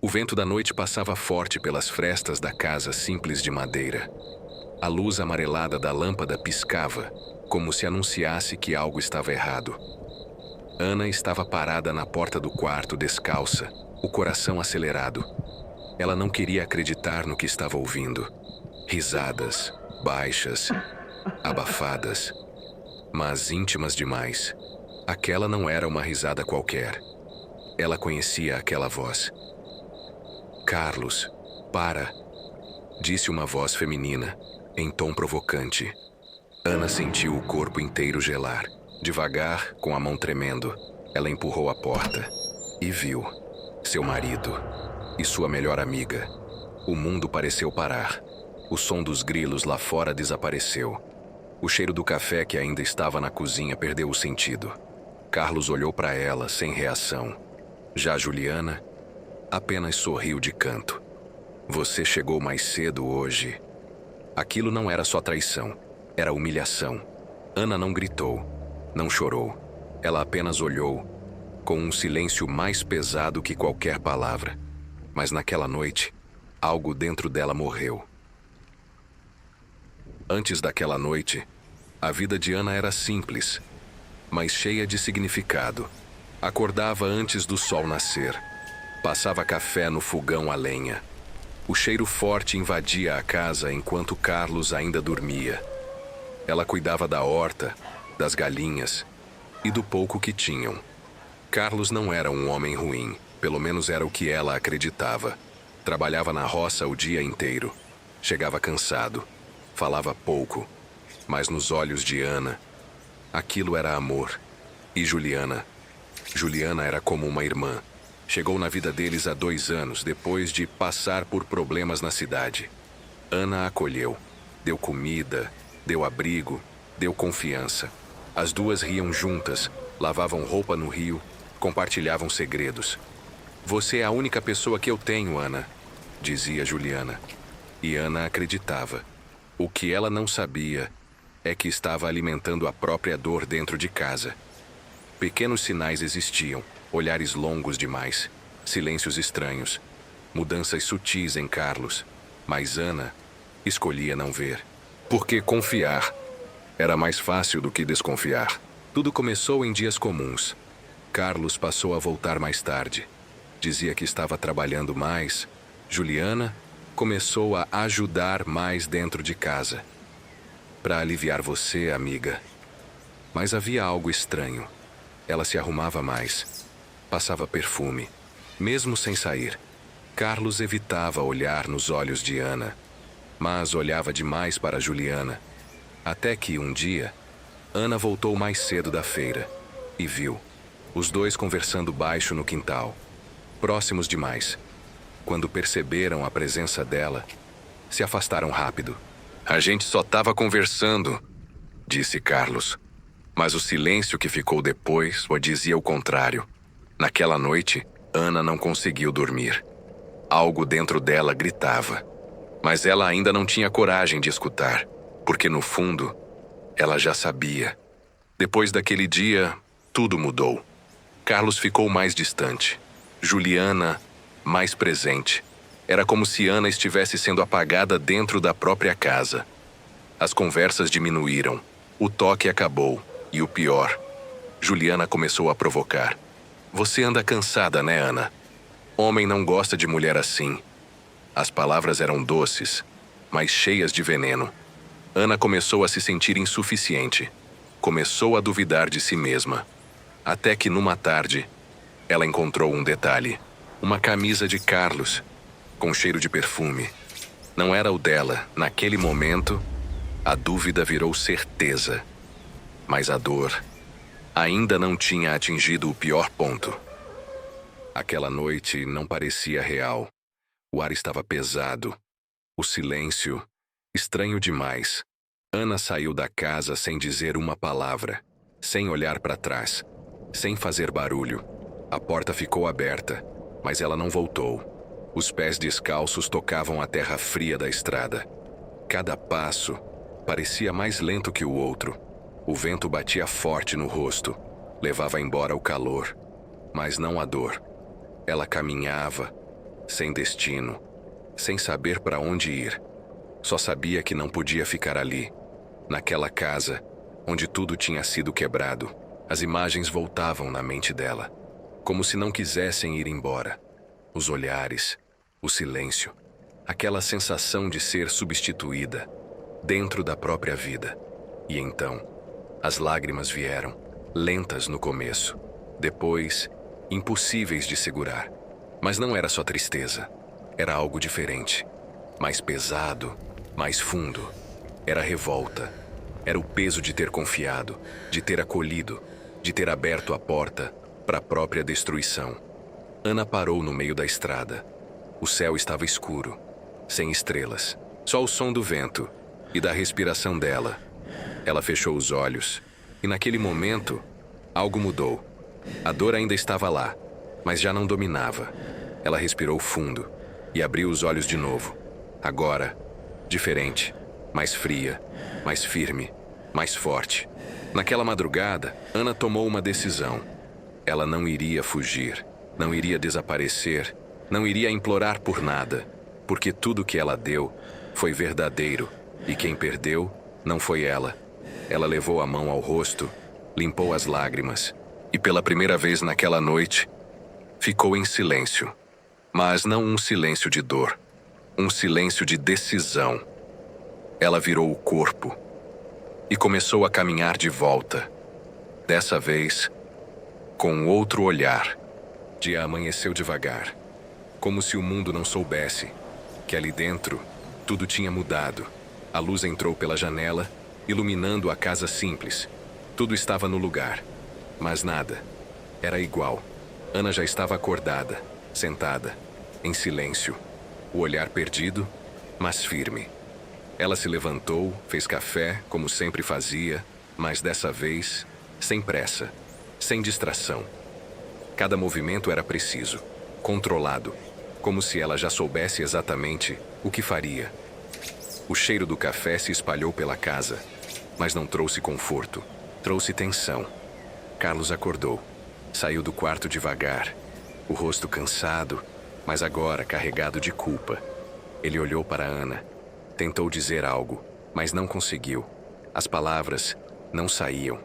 vento da noite passava forte pelas frestas da casa simples de madeira. A luz amarelada da lâmpada piscava, como se anunciasse que algo estava errado. Ana estava parada na porta do quarto, descalça, o coração acelerado. Ela não queria acreditar no que estava ouvindo. Risadas, baixas, abafadas, mas íntimas demais. Aquela não era uma risada qualquer. Ela conhecia aquela voz. "Carlos, para", disse uma voz feminina, em tom provocante. Ana sentiu o corpo inteiro gelar. Devagar, com a mão tremendo, ela empurrou a porta e viu seu marido e sua melhor amiga. O mundo pareceu parar. O som dos grilos lá fora desapareceu. O cheiro do café que ainda estava na cozinha perdeu o sentido. Carlos olhou para ela sem reação. Já Juliana apenas sorriu de canto. "Você chegou mais cedo hoje." Aquilo não era só traição, era humilhação. Ana não gritou, não chorou. Ela apenas olhou, com um silêncio mais pesado que qualquer palavra. Mas naquela noite, algo dentro dela morreu. Antes daquela noite, a vida de Ana era simples, mas cheia de significado. Acordava antes do sol nascer. Passava café no fogão a lenha. O cheiro forte invadia a casa enquanto Carlos ainda dormia. Ela cuidava da horta, das galinhas e do pouco que tinham. Carlos não era um homem ruim, pelo menos era o que ela acreditava. Trabalhava na roça o dia inteiro. Chegava cansado. Falava pouco. Mas nos olhos de Ana, aquilo era amor. E Juliana? Juliana era como uma irmã. Chegou na vida deles há 2 anos, depois de passar por problemas na cidade. Ana a acolheu. Deu comida, deu abrigo, deu confiança. As duas riam juntas, lavavam roupa no rio, compartilhavam segredos. "Você é a única pessoa que eu tenho, Ana", dizia Juliana. E Ana acreditava. O que ela não sabia é que estava alimentando a própria dor dentro de casa. Pequenos sinais existiam, olhares longos demais, silêncios estranhos, mudanças sutis em Carlos. Mas Ana escolhia não ver. Porque confiar era mais fácil do que desconfiar. Tudo começou em dias comuns. Carlos passou a voltar mais tarde. Dizia que estava trabalhando mais. Juliana começou a ajudar mais dentro de casa. "Para aliviar você, amiga." Mas havia algo estranho. Ela se arrumava mais. Passava perfume, mesmo sem sair. Carlos evitava olhar nos olhos de Ana, mas olhava demais para Juliana. Até que, um dia, Ana voltou mais cedo da feira e viu os dois conversando baixo no quintal, próximos demais. Quando perceberam a presença dela, se afastaram rápido. "A gente só estava conversando", disse Carlos. Mas o silêncio que ficou depois o dizia o contrário. Naquela noite, Ana não conseguiu dormir. Algo dentro dela gritava. Mas ela ainda não tinha coragem de escutar, porque no fundo, ela já sabia. Depois daquele dia, tudo mudou. Carlos ficou mais distante. Juliana, mais presente. Era como se Ana estivesse sendo apagada dentro da própria casa. As conversas diminuíram. O toque acabou. E o pior, Juliana começou a provocar. "Você anda cansada, né, Ana? Homem não gosta de mulher assim." As palavras eram doces, mas cheias de veneno. Ana começou a se sentir insuficiente. Começou a duvidar de si mesma. Até que, numa tarde, ela encontrou um detalhe. Uma camisa de Carlos, com cheiro de perfume. Não era o dela. Naquele momento, a dúvida virou certeza. Mas a dor ainda não tinha atingido o pior ponto. Aquela noite não parecia real. O ar estava pesado. O silêncio, estranho demais. Ana saiu da casa sem dizer uma palavra, sem olhar para trás, sem fazer barulho. A porta ficou aberta, mas ela não voltou. Os pés descalços tocavam a terra fria da estrada. Cada passo parecia mais lento que o outro. O vento batia forte no rosto, levava embora o calor, mas não a dor. Ela caminhava, sem destino, sem saber para onde ir. Só sabia que não podia ficar ali, naquela casa, onde tudo tinha sido quebrado. As imagens voltavam na mente dela, como se não quisessem ir embora. Os olhares, o silêncio, aquela sensação de ser substituída, dentro da própria vida. E então, as lágrimas vieram, lentas no começo, depois, impossíveis de segurar. Mas não era só tristeza, era algo diferente, mais pesado, mais fundo. Era revolta, era o peso de ter confiado, de ter acolhido, de ter aberto a porta para a própria destruição. Ana parou no meio da estrada. O céu estava escuro, sem estrelas, só o som do vento e da respiração dela. Ela fechou os olhos e naquele momento, algo mudou. A dor ainda estava lá, mas já não dominava. Ela respirou fundo e abriu os olhos de novo. Agora, diferente, mais fria, mais firme, mais forte. Naquela madrugada, Ana tomou uma decisão. Ela não iria fugir, não iria desaparecer, não iria implorar por nada, porque tudo que ela deu foi verdadeiro e quem perdeu não foi ela. Ela levou a mão ao rosto, limpou as lágrimas e pela primeira vez naquela noite, ficou em silêncio. Mas não um silêncio de dor, um silêncio de decisão. Ela virou o corpo e começou a caminhar de volta. Dessa vez, com outro olhar. Dia amanheceu devagar, como se o mundo não soubesse que ali dentro tudo tinha mudado. A luz entrou pela janela, iluminando a casa simples. Tudo estava no lugar, mas nada era igual. Ana já estava acordada, sentada, em silêncio, o olhar perdido, mas firme. Ela se levantou, fez café, como sempre fazia, mas dessa vez, sem pressa, sem distração. Cada movimento era preciso, controlado, como se ela já soubesse exatamente o que faria. O cheiro do café se espalhou pela casa, mas não trouxe conforto, trouxe tensão. Carlos acordou, saiu do quarto devagar, o rosto cansado, mas agora carregado de culpa. Ele olhou para Ana, tentou dizer algo, mas não conseguiu. As palavras não saíam.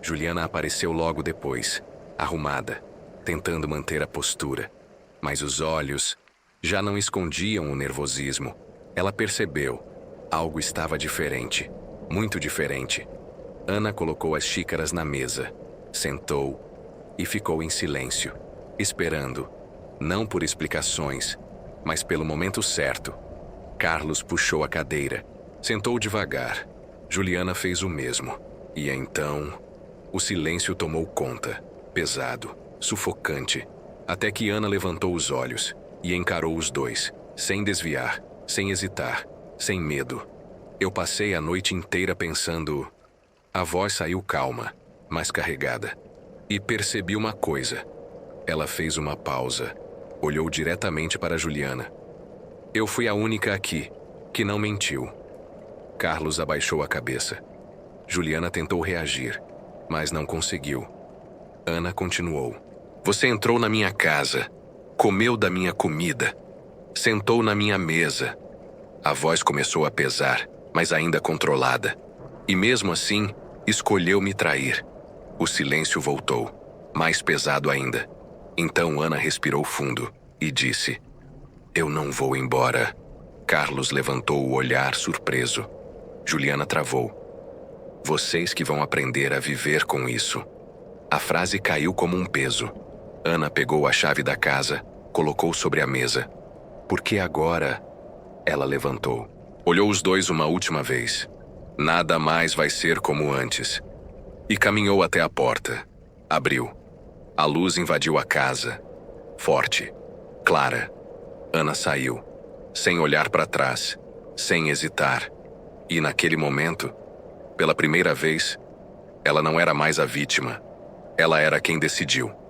Juliana apareceu logo depois, arrumada, tentando manter a postura. Mas os olhos já não escondiam o nervosismo. Ela percebeu. Algo estava diferente, muito diferente. Ana colocou as xícaras na mesa, sentou e ficou em silêncio, esperando, não por explicações, mas pelo momento certo. Carlos puxou a cadeira, sentou devagar. Juliana fez o mesmo. E então, o silêncio tomou conta, pesado, sufocante, até que Ana levantou os olhos e encarou os dois, sem desviar, sem hesitar, sem medo. Eu passei a noite inteira pensando... A voz saiu calma, mas carregada. E percebi uma coisa. Ela fez uma pausa, olhou diretamente para Juliana. Eu fui a única aqui que não mentiu. Carlos abaixou a cabeça. Juliana tentou reagir, mas não conseguiu. Ana continuou. Você entrou na minha casa, comeu da minha comida, sentou na minha mesa. A voz começou a pesar, mas ainda controlada. E mesmo assim, escolheu me trair. O silêncio voltou, mais pesado ainda. Então Ana respirou fundo e disse: Eu não vou embora. Carlos levantou o olhar surpreso. Juliana travou. Vocês que vão aprender a viver com isso. A frase caiu como um peso. Ana pegou a chave da casa, colocou sobre a mesa. Porque agora... Ela levantou. Olhou os dois uma última vez. Nada mais vai ser como antes. E caminhou até a porta. Abriu. A luz invadiu a casa. Forte. Clara. Ana saiu. Sem olhar para trás. Sem hesitar. E naquele momento, pela primeira vez, ela não era mais a vítima. Ela era quem decidiu.